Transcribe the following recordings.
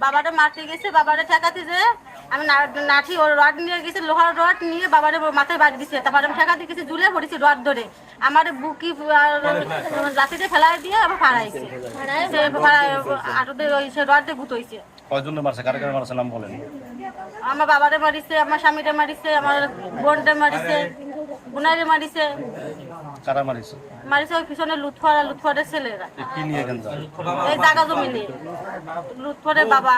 বাবারে মারতে গেছে, বাবারে ঠেকাতে যে আমি লাঠি ও রড নিয়ে গেছি, লোহার রড নিয়ে বাবারে মাথায় বাড়ি দিছে। তারপর আমি ঠেকাতে গেছি, ঝুলে পড়েছি রড ধরে, আমার বুকি লাঠিতে ফেলাই দিয়ে আবার ফাড়াইছে, আটুতে ওই সে রড দিয়ে গুঁত হয়েছে। কয়জনে মারছে, কারা কারা মারছে নাম বলেন? আমার বাবারে মারিছে, আমার স্বামীরে মারিছে, আমার বোনরে মারিছে, বোনারে মারিছে। কারা মারিছে? মারিছে ওই পিছনে লুৎফরের ছেলেরা। কি নিয়ে কেন যায়? এই জায়গা জমি নিয়ে লুৎফরের বাবা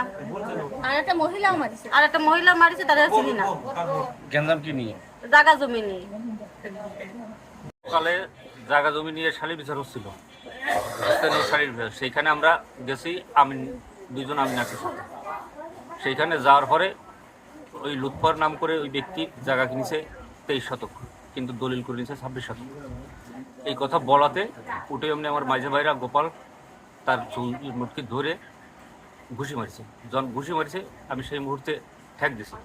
আর একটা মহিলাও মারিছে। আর একটা মহিলা মারিছে, তারা চিনি না। গেঞ্জাম কি নিয়ে? জায়গা জমি নিয়ে। সকালে জায়গা জমি নিয়ে শালি বিচার হচ্ছিল, শালির বিচার। সেইখানে আমরা গেছি, আমি দুইজন আমি নাচের সাথে। সেইখানে যাওয়ার পরে ওই লুৎফর নাম করে ওই ব্যক্তি জায়গা কিনেছে 23 শতক, কিন্তু দলিল করে নিয়েছে 26 শতক। এই কথা বলাতে উঠে এমনি আমার মাঝে ভাইরা গোপাল তার মুটকি ধরে ঘুষি মারিছে। যখন ঘুষি মারিছে আমি সেই মুহূর্তে ঠ্যাক দিছি।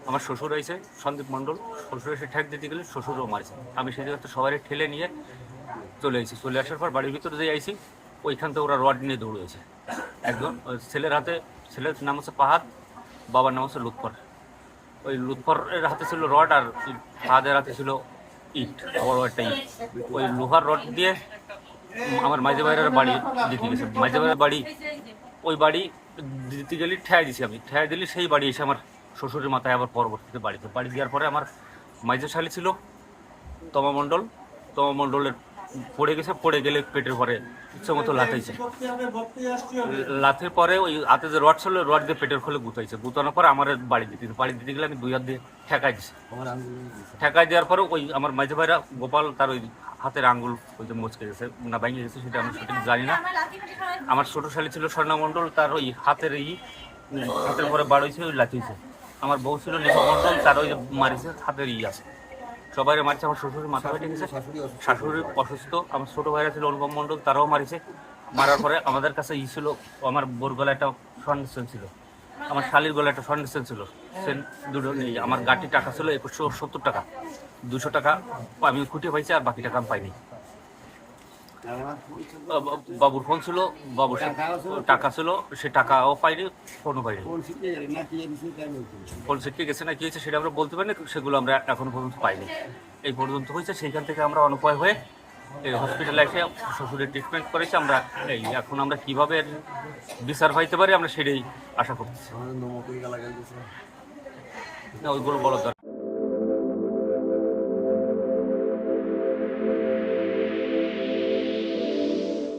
আমার শ্বশুর আইছে সন্দীপ মণ্ডল, শ্বশুর এসে ঠ্যাক দিতে গেলে শ্বশুরও মারিছে। আমি সেই জায়গাতে সবাই ঠেলে নিয়ে চলে আসি। চলে আসার পর বাড়ির ভিতরে যে আইছি, ওইখান থেকে ওরা রড নিয়ে দৌড়েছে। একজন ছেলের হাতে, ছেলের নাম হচ্ছে পাহাদ, বাবার নাম হচ্ছে লুৎফর। ওই লুৎফরের হাতে ছিল রড, আর পাহাদের হাতে ছিল ইট, বড় একটা ইট। ওই লোহার রড দিয়ে আমার মাঝে ভাইয়ের বাড়ি দিতে গেছে। মাঝে ভাইয়ের বাড়ি, ওই বাড়ি দিতে গেলে ঠেয়াই দিছি আমি। ঠেয়াই দিলে সেই বাড়ি এসে আমার শ্বশুরের মাথায় আবার পরবর্তীতে বাড়ি দেওয়ার পরে আমার মাঝে শালি ছিল তমা মণ্ডলের পড়ে গেছে। পড়ে গেলে পেটের পরে ইচ্ছে মতো লাথাইছে। লাথের পরে ওই হাতে যে রড ছিল, রড দিয়ে পেটের খোলে গুতাইছে। গুতানোর পরে আমার বাড়ি দিতে গেলে আমি 2 হাত দিয়ে ঠেকাই দিছি। ঠেকাই দেওয়ার পরে ওই আমার মাঝে ভাইরা গোপাল তার ওই হাতের আঙ্গুল ওই যে মচকে গেছে না ভেঙে গেছে, সেটা আমি সঠিক জানি না। আমার ছোট শালি ছিল স্বর্ণা মণ্ডল, তার ওই হাতের হাতের পরে বাড় হয়েছে, ওই লাথিয়েছে। আমার বউ ছিল নিপা মণ্ডল, তার ওই মারিছে হাতের আছে, সবাই মারিছে। আমার শ্বশুরের মাথা ফেটে গেছে, শাশুড়ি অসুস্থ। আমার ছোট ভাইরা ছিল অনুপম মণ্ডল, তারাও মারিছে। মারার পরে আমাদের কাছে ছিল, আমার বোর গলায় একটা স্বর্ণের চেন ছিল, আমার শালির গলায় একটা স্বর্ণের চেন ছিল। সেন দুটো নেই। আমার গাড়ির টাকা ছিল 2170 টাকা, 200 টাকা আমি খুঁটিয়ে পাইছি, আর বাকি টাকা আমি পাইনি। বাবুর ফোন ছিল, বাবুর টাকা ছিল, সে টাকাও পাইনি, ফোনও পাইনি। ফোন ছিটকে গেছে না কি হয়েছে সেটা আমরা বলতে পারি না, সেগুলো আমরা এখনো পর্যন্ত পাইনি। এই পর্যন্ত হয়েছে। সেইখান থেকে আমরা অনুপায় হয়ে এই হসপিটালে এসে শ্বশুরের ট্রিটমেন্ট করেছি। আমরা এখন আমরা কীভাবে বিচার পাইতে পারি আমরা সেটাই আশা করতেছি। ওইগুলো বলার দরকার।